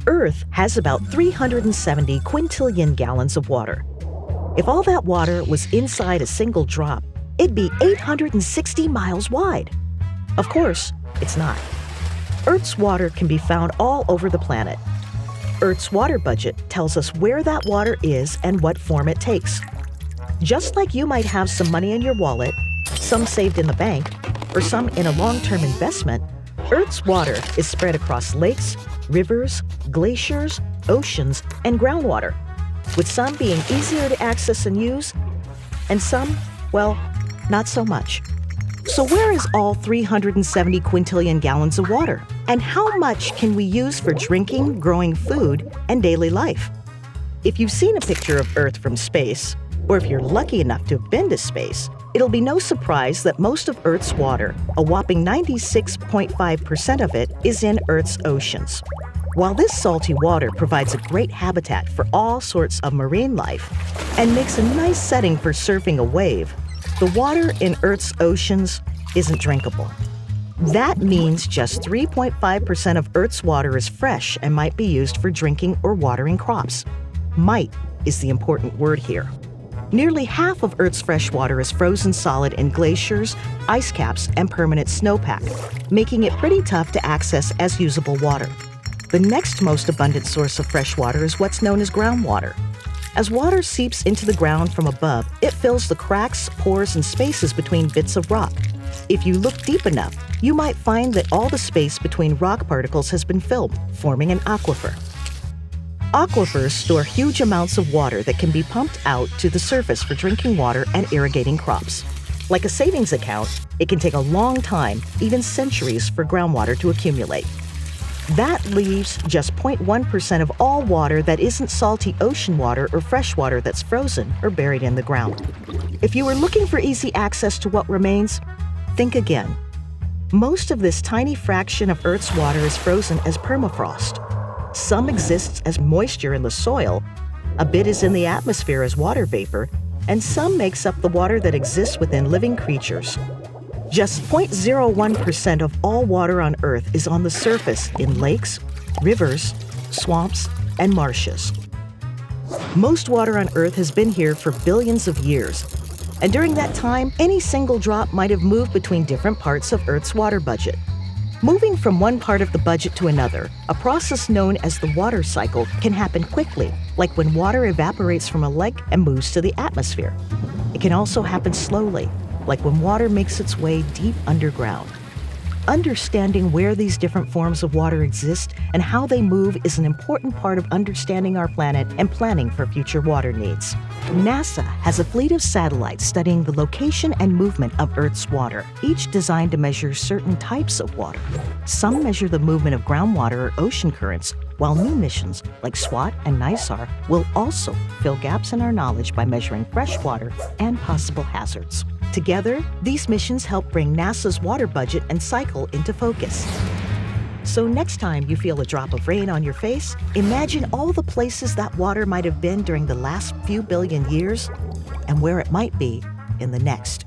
Earth has about 370 quintillion gallons of water. If all that water was inside a single drop, it'd be 860 miles wide. Of course, it's not. Earth's water can be found all over the planet. Earth's water budget tells us where that water is and what form it takes. Just like you might have some money in your wallet, some saved in the bank, or some in a long-term investment, Earth's water is spread across lakes, rivers, glaciers, oceans, and groundwater, with some being easier to access and use, and some, well, not so much. So where is all 370 quintillion gallons of water? And how much can we use for drinking, growing food, and daily life? If you've seen a picture of Earth from space, or if you're lucky enough to have been to space, it'll be no surprise that most of Earth's water, a whopping 96.5% of it, is in Earth's oceans. While this salty water provides a great habitat for all sorts of marine life and makes a nice setting for surfing a wave, the water in Earth's oceans isn't drinkable. That means just 3.5% of Earth's water is fresh and might be used for drinking or watering crops. Might is the important word here. Nearly half of Earth's fresh water is frozen solid in glaciers, ice caps, and permanent snowpack, making it pretty tough to access as usable water. The next most abundant source of fresh water is what's known as groundwater. As water seeps into the ground from above, it fills the cracks, pores, and spaces between bits of rock. If you look deep enough, you might find that all the space between rock particles has been filled, forming an aquifer. Aquifers store huge amounts of water that can be pumped out to the surface for drinking water and irrigating crops. Like a savings account, it can take a long time, even centuries, for groundwater to accumulate. That leaves just 0.1% of all water that isn't salty ocean water or fresh water that's frozen or buried in the ground. If you were looking for easy access to what remains, think again. Most of this tiny fraction of Earth's water is frozen as permafrost. Some exists as moisture in the soil, a bit is in the atmosphere as water vapor, and some makes up the water that exists within living creatures. Just 0.01% of all water on Earth is on the surface in lakes, rivers, swamps, and marshes. Most water on Earth has been here for billions of years, and during that time, any single drop might have moved between different parts of Earth's water budget. Moving from one part of the budget to another, a process known as the water cycle, can happen quickly, like when water evaporates from a lake and moves to the atmosphere. It can also happen slowly, like when water makes its way deep underground. Understanding where these different forms of water exist and how they move is an important part of understanding our planet and planning for future water needs. NASA has a fleet of satellites studying the location and movement of Earth's water, each designed to measure certain types of water. Some measure the movement of groundwater or ocean currents, while new missions like SWOT and NISAR will also fill gaps in our knowledge by measuring fresh water and possible hazards. Together, these missions help bring NASA's water budget and cycle into focus. So next time you feel a drop of rain on your face, imagine all the places that water might have been during the last few billion years and where it might be in the next.